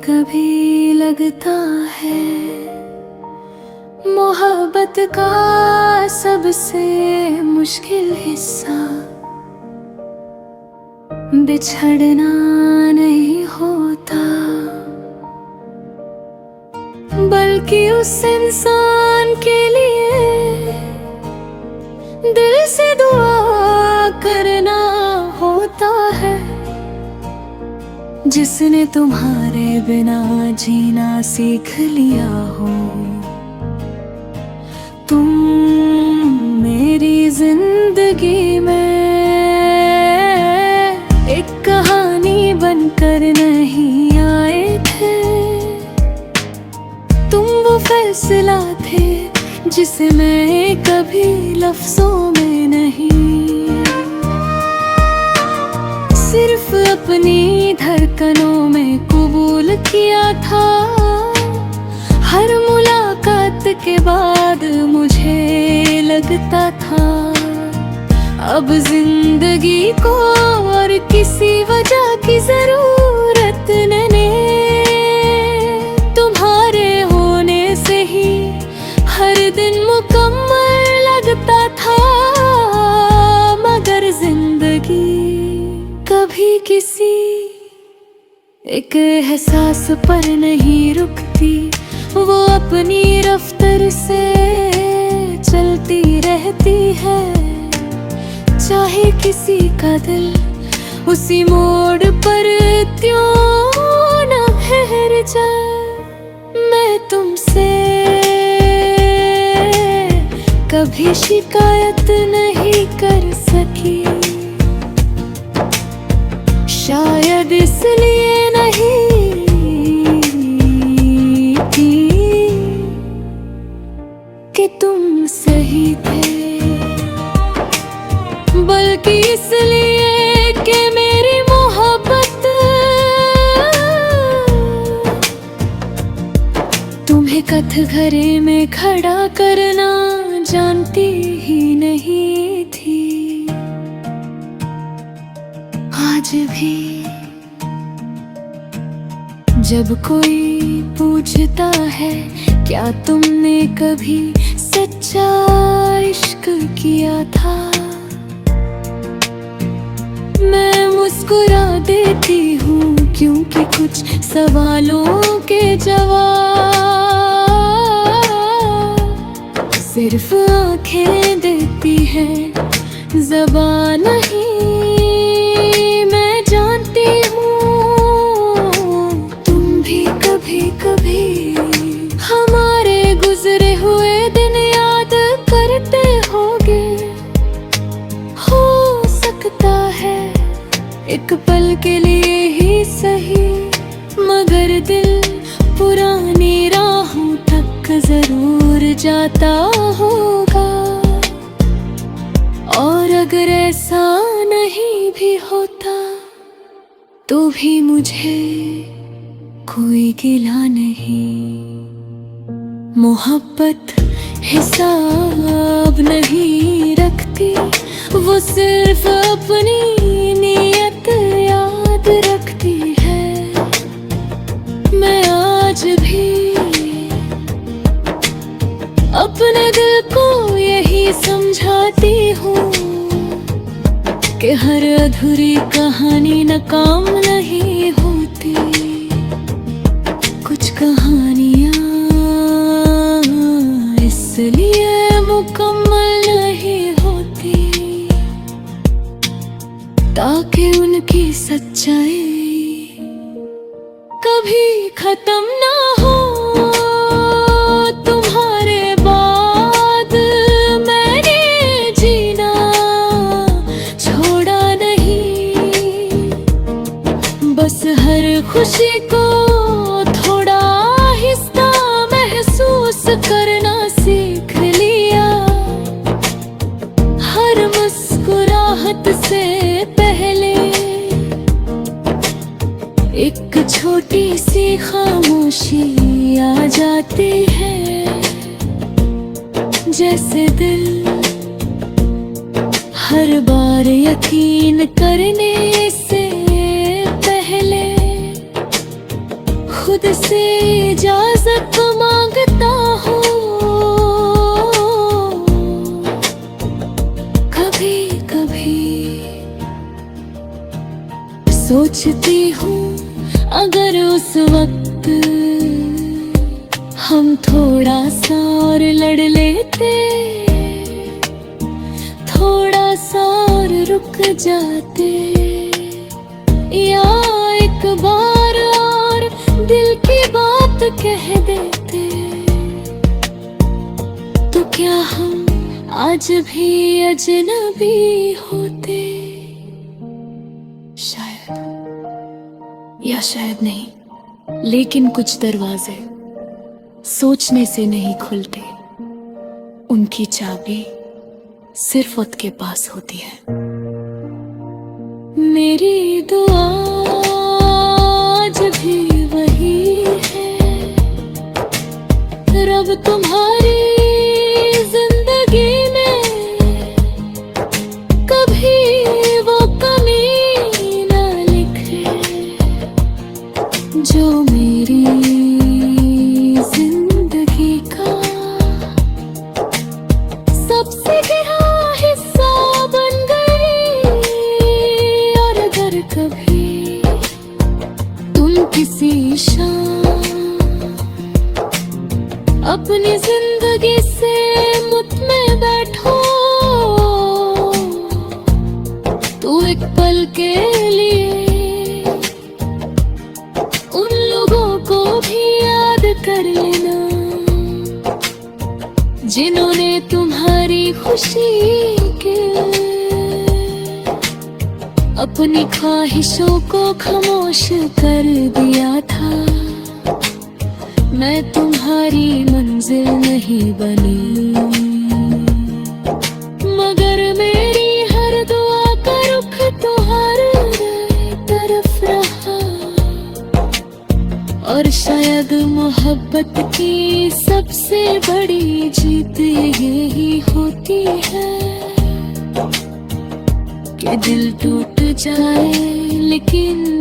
कभी लगता है मोहब्बत का सबसे मुश्किल हिस्सा बिछड़ना नहीं होता, बल्कि उस इंसान के लिए दिल से दुआ करना होता है जिसने तुम्हारे बिना जीना सीख लिया हो। तुम मेरी जिंदगी में एक कहानी बनकर नहीं आए थे, तुम वो फैसला थे जिसे मैं कभी लफ्जों में नहीं, सिर्फ अपनी धड़कनों में कबूल किया था। हर मुलाकात के बाद मुझे लगता था अब जिंदगी को और किसी वजह की जरूरत नहीं, तुम्हारे होने से ही हर दिन मुकम्मल लगता था। मगर जिंदगी कभी किसी एक एहसास पर नहीं रुकती, वो अपनी रफ्तार से चलती रहती है। चाहे किसी का दिल उसी मोड़ पर क्यों न ठहर जाए, मैं तुमसे कभी शिकायत नहीं कर सकी, शायद इसलिए नहीं थी कि तुम सही थे, बल्कि इसलिए कि मेरी मोहब्बत तुम्हें कटघरे में खड़ा करना जानती ही नहीं थी। आज भी जब कोई पूछता है क्या तुमने कभी सच्चा इश्क किया था, मैं मुस्कुरा देती हूँ, क्योंकि कुछ सवालों के जवाब सिर्फ आंखें देती हैं, ज़बान नहीं। मैं जानती हूँ तुम भी कभी कभी हमारे गुजरे हुए दिन याद करते होगे। हो सकता है एक पल के लिए ही सही, मगर दिल पुरानी राहों तक जरूर जाता होगा। और अगर ऐसा नहीं भी होता तो भी मुझे कोई गिला नहीं। मोहब्बत हिसाब नहीं रखती, वो सिर्फ अपनी नीयत याद रखती है। मैं आज भी अपने दिल को यही समझाती हूँ कि हर अधूरी कहानी नाकाम नहीं होती। कुछ कहानियाँ इसलिए मुकम्मल नहीं होती ताकि उनकी सच्चाई कभी खत्म ना हो। तुम्हारे बाद मैंने जीना छोड़ा नहीं, बस हर खुशी को थोड़ा आहिस्ता महसूस करना सीख लिया। हर मुस्कुराहट से पहले एक छोटी सी खामोशी आ जाती है, जैसे दिल हर बार यकीन करने से पहले खुद खुद से इजाजत मांगता हूँ। कभी कभी सोचती हूँ अगर उस वक्त हम थोड़ा सा और लड़ लेते, थोड़ा सा और रुक जाते, या एक बार और दिल की बात कह देते, तो क्या हम आज भी अजनबी होते? शायद, या शायद नहीं, लेकिन कुछ दरवाजे सोचने से नहीं खुलते, उनकी चाबी सिर्फ खुद के पास होती है। मेरी दुआ आज भी वही है, रब तुम्हारी जिंदगी में कभी वो कमी ना लिखे जो मेरी जिंदगी का सबसे गहरा हिस्सा बन गई। और अगर कभी तुम किसी शाम अपनी जिंदगी से मुतमिन बैठो, तो एक पल के लिए उन लोगों को भी याद कर लेना जिन्होंने तुम्हारी खुशी के अपनी ख्वाहिशों को खामोश कर दिया था। मैं तुम्हारी मंजिल नहीं बनी, मगर मेरी हर दुआ का रुख तुम्हारी तरफ रहा। और शायद मोहब्बत की सबसे बड़ी जीत यही होती है कि दिल टूट जाए लेकिन